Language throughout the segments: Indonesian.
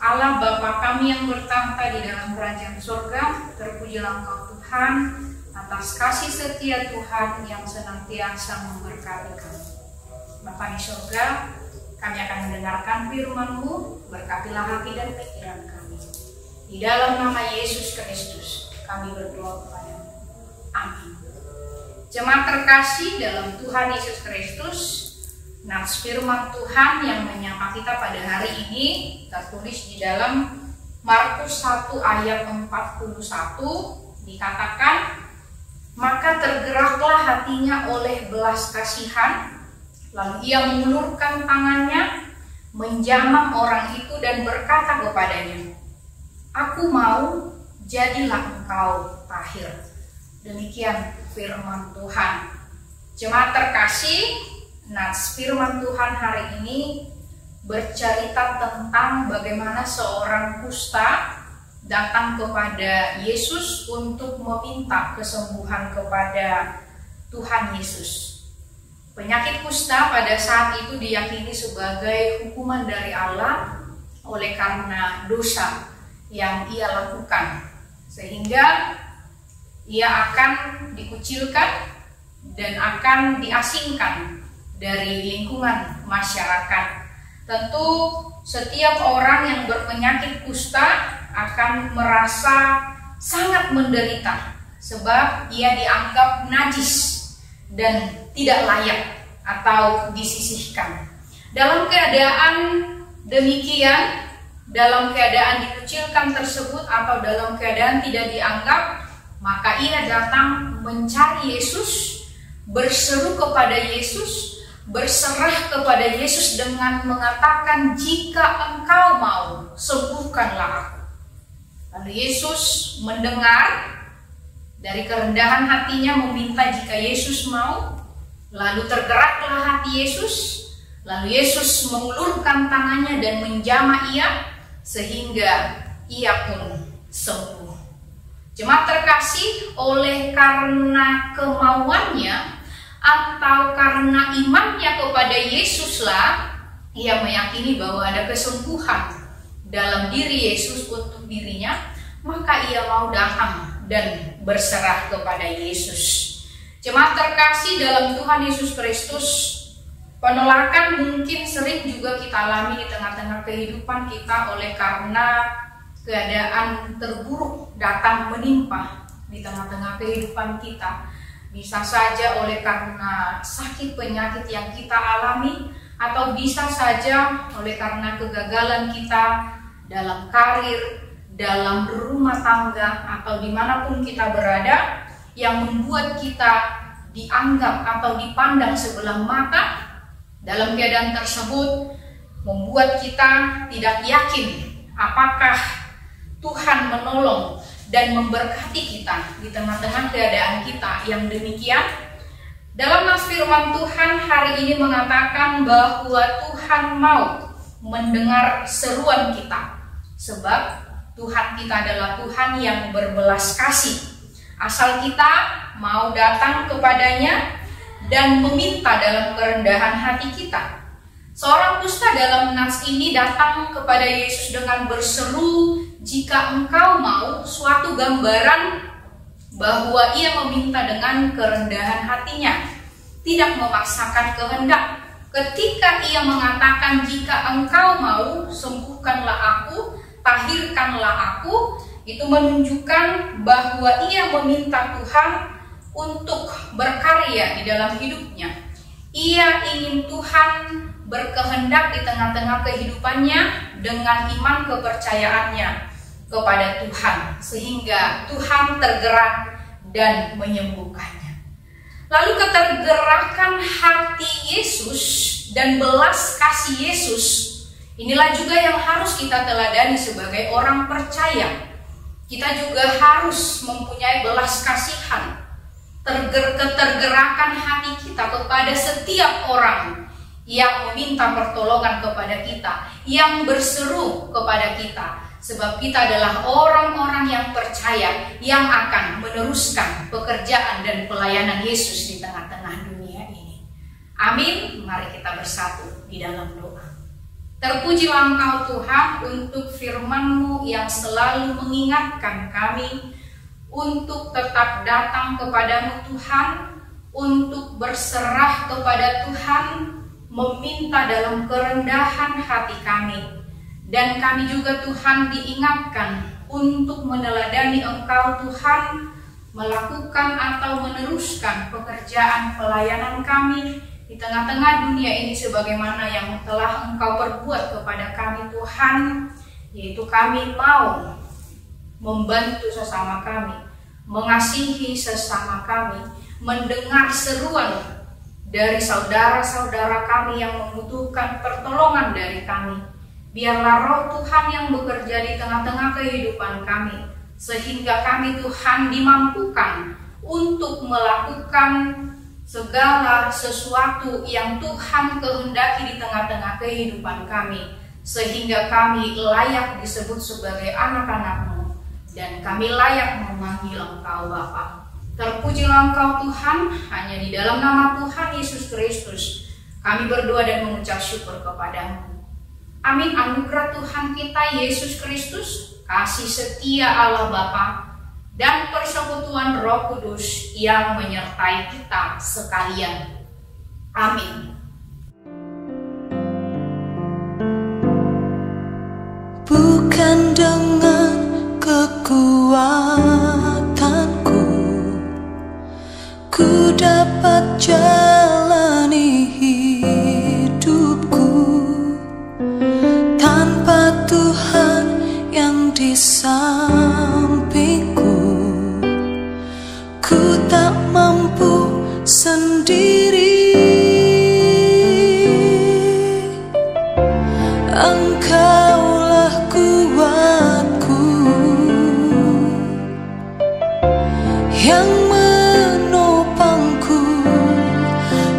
Allah Bapa kami yang bertahta di dalam kerajaan surga, terpujilah Engkau Tuhan atas kasih setia Tuhan yang senantiasa memberkati kami. Bapa di surga, kami akan mendengarkan firman-Mu, berkatilah hati dan pikiran kami. Di dalam nama Yesus Kristus, kami berdoa kepada-Mu. Amin. Jemaat terkasih dalam Tuhan Yesus Kristus, nats firman Tuhan yang menyapa kita pada hari ini tertulis di dalam Markus 1 ayat 41, dikatakan, maka tergeraklah hatinya oleh belas kasihan, lalu ia mengulurkan tangannya, menjamah orang itu dan berkata kepadanya, aku mau, jadilah engkau tahir. Demikian firman Tuhan. Jemaat terkasih, nats firman Tuhan hari ini bercerita tentang bagaimana seorang kusta datang kepada Yesus untuk meminta kesembuhan kepada Tuhan Yesus. Penyakit kusta pada saat itu diyakini sebagai hukuman dari Allah oleh karena dosa yang ia lakukan, sehingga ia akan dikucilkan dan akan diasingkan dari lingkungan masyarakat. Tentu setiap orang yang berpenyakit kusta akan merasa sangat menderita sebab ia dianggap najis dan tidak layak atau disisihkan. Dalam keadaan demikian, dalam keadaan dikucilkan tersebut atau dalam keadaan tidak dianggap, maka ia datang mencari Yesus, berseru kepada Yesus, berserah kepada Yesus dengan mengatakan, jika engkau mau, sembuhkanlah aku. Lalu Yesus mendengar, dari kerendahan hatinya meminta jika Yesus mau, lalu tergeraklah hati Yesus, lalu Yesus mengulurkan tangannya dan menjamah ia, sehingga ia pun sembuh. Jemaat terkasih, oleh karena kemauannya atau karena imannya kepada Yesuslah, ia meyakini bahwa ada kesembuhan dalam diri Yesus untuk dirinya, maka ia mau datang dan berserah kepada Yesus. Jemaat terkasih dalam Tuhan Yesus Kristus, penolakan mungkin sering juga kita alami di tengah-tengah kehidupan kita oleh karena keadaan terburuk datang menimpa di tengah-tengah kehidupan kita. Bisa saja oleh karena sakit penyakit yang kita alami, atau bisa saja oleh karena kegagalan kita dalam karir, dalam rumah tangga, atau dimanapun kita berada, yang membuat kita dianggap atau dipandang sebelah mata. Dalam keadaan tersebut membuat kita tidak yakin apakah Tuhan menolong dan memberkati kita di tengah-tengah keadaan kita yang demikian. Dalam nats firman Tuhan hari ini mengatakan bahwa Tuhan mau mendengar seruan kita, sebab Tuhan kita adalah Tuhan yang berbelas kasih. Asal kita mau datang kepadanya dan meminta dalam kerendahan hati kita. Seorang kusta dalam nats ini datang kepada Yesus dengan berseru, jika engkau mau, suatu gambaran bahwa ia meminta dengan kerendahan hatinya, tidak memaksakan kehendak. Ketika ia mengatakan, jika engkau mau, sembuhkanlah aku, tahirkanlah aku, itu menunjukkan bahwa ia meminta Tuhan untuk berkarya di dalam hidupnya. Ia ingin Tuhan berkehendak di tengah-tengah kehidupannya dengan iman kepercayaannya kepada Tuhan, sehingga Tuhan tergerak dan menyembuhkannya. Lalu ketergerakan hati Yesus dan belas kasih Yesus, inilah juga yang harus kita teladani sebagai orang percaya. Kita juga harus mempunyai belas kasihan, ketergerakan hati kita kepada setiap orang yang meminta pertolongan kepada kita, yang berseru kepada kita. Sebab kita adalah orang-orang yang percaya, yang akan meneruskan pekerjaan dan pelayanan Yesus di tengah-tengah dunia ini. Amin. Mari kita bersatu di dalam doa. Terpujilah Engkau Tuhan untuk firman-Mu yang selalu mengingatkan kami untuk tetap datang kepadamu Tuhan, untuk berserah kepada Tuhan, meminta dalam kerendahan hati kami. Dan kami juga Tuhan diingatkan untuk meneladani Engkau Tuhan, melakukan atau meneruskan pekerjaan pelayanan kami di tengah-tengah dunia ini sebagaimana yang telah Engkau perbuat kepada kami Tuhan, yaitu kami mau membantu sesama kami, mengasihi sesama kami, mendengar seruan dari saudara-saudara kami yang membutuhkan pertolongan dari kami. Biarlah Roh Tuhan yang bekerja di tengah-tengah kehidupan kami, sehingga kami Tuhan dimampukan untuk melakukan segala sesuatu yang Tuhan kehendaki di tengah-tengah kehidupan kami, sehingga kami layak disebut sebagai anak-anak-Mu, dan kami layak memanggil Engkau Bapa. Terpujilah Engkau Tuhan, hanya di dalam nama Tuhan Yesus Kristus kami berdoa dan mengucap syukur kepada-Mu. Amin. Anugerah Tuhan kita Yesus Kristus, kasih setia Allah Bapa, dan persekutuan Roh Kudus yang menyertai kita sekalian. Amin. Bukan dengan kekuatanku ku dapat jalani hidupku, tanpa Tuhan yang di sampingku ku tak mampu sendiri. Engkaulah kuatku yang menopangku,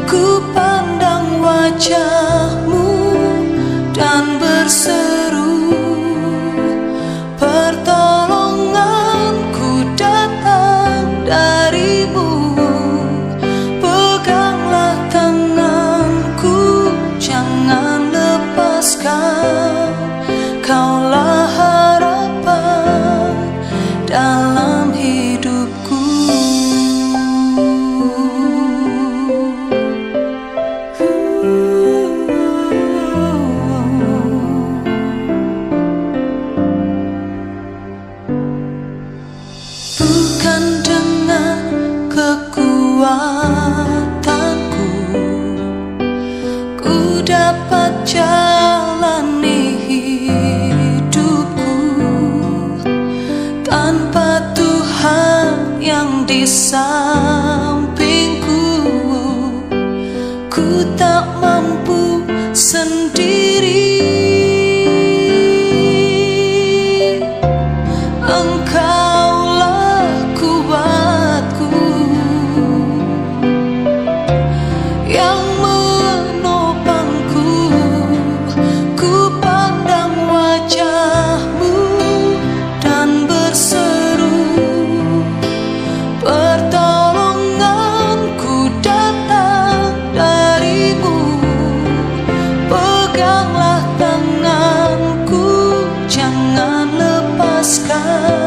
ku pandang wajah-Mu dan berseru, pertolonganku datang dari-Mu. Peganglah tanganku, jangan lepaskan, Kaulah harapan dalam hidupku. Bukan dengan kekuatanku ku dapat jalani hidupku, tanpa Tuhan yang di sampingku ku tak mampu sendiri. Engkaulah kuatku yang menopangku, ku pandang wajah-Mu dan berseru, pertolonganku datang dari-Mu. Peganglah tanganku, jangan lepaskan,